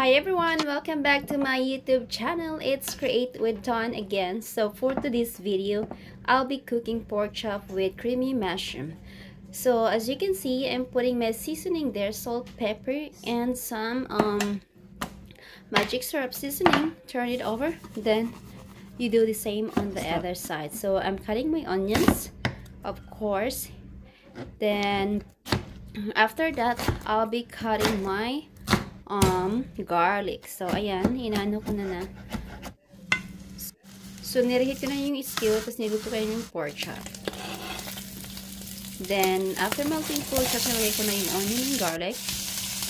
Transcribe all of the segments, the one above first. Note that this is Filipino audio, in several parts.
Hi everyone, welcome back to my YouTube channel. It's Create with Dawn again. So for today's video, I'll be cooking pork chop with creamy mushroom. So as you can see, I'm putting my seasoning there, salt, pepper, and some magic syrup seasoning. Turn it over, then you do the same on the other side. So I'm cutting my onions, of course. Then after that, I'll be cutting my garlic. So ayan, inaano ko na. So nireheat ko na yung stew, tapos niluto ko yung pork chop. Then after melting pork chop, nilagay ko na yung onion and garlic.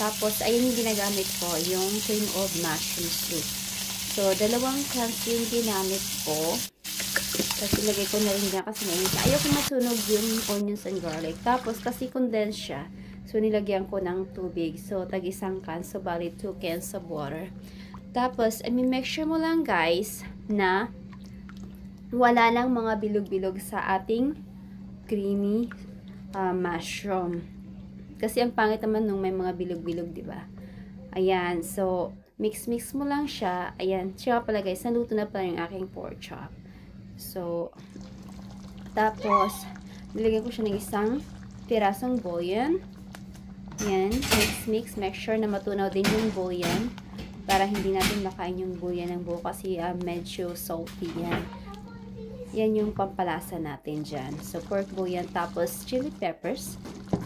Tapos ayun yung ginagamit ko, yung cream of mushroom soup. So dalawang cans yung ginamit ko. Tapos ilagay ko na rin dyan kasi ayoko masunog yung onions and garlic. Tapos kasi condensed siya, so nilagyan ko ng tubig. So tag isang can, so bali 2 cans of water. Tapos make sure mo lang guys na wala lang mga bilog-bilog sa ating creamy mushroom. Kasi ang pangit naman nung may mga bilog-bilog, di ba? Ayan, so mix mo lang siya. Ayan, siya pala guys, naluto na pala yung aking pork chop. So tapos nilagyan ko siya ng isang pirasong bouillon. Yan, mix. Make sure na matunaw din yung bouillon para hindi natin makain yung bouillon ng buo kasi medyo salty yan. Yan yung pampalasa natin dyan. So, pork bouillon tapos chili peppers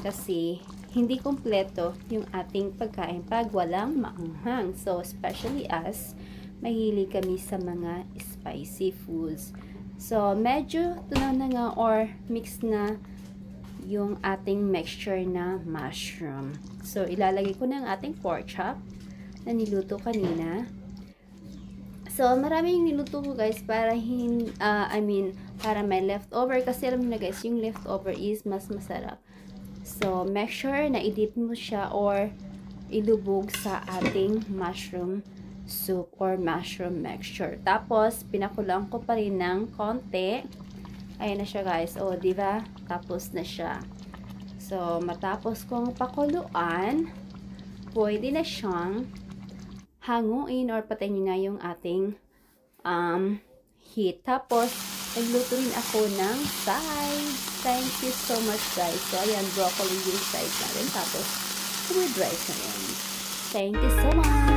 kasi hindi kompleto yung ating pagkain pag walang maanghang. So, especially us, mahilig kami sa mga spicy foods. So, medyo tunaw na nga or mix na yung ating mixture na mushroom. So, ilalagay ko na ang ating pork chop na niluto kanina. So, maraming niluto ko guys para para may leftover kasi alam mo na guys, yung leftover is mas masarap. So, make sure na i-dip mo siya or ilubog sa ating mushroom soup or mushroom mixture. Tapos, pinakulang ko pa rin ng konti. Ayan na siya guys. O, diba? Tapos na siya. So, matapos kong pakuluan, pwede na siyang hanguin or patayin na yung ating heat. Tapos, nagluto rin ako ng sides. Thank you so much guys. So, ayan, broccoli yung sides natin. Tapos, with rice na rin. Thank you so much.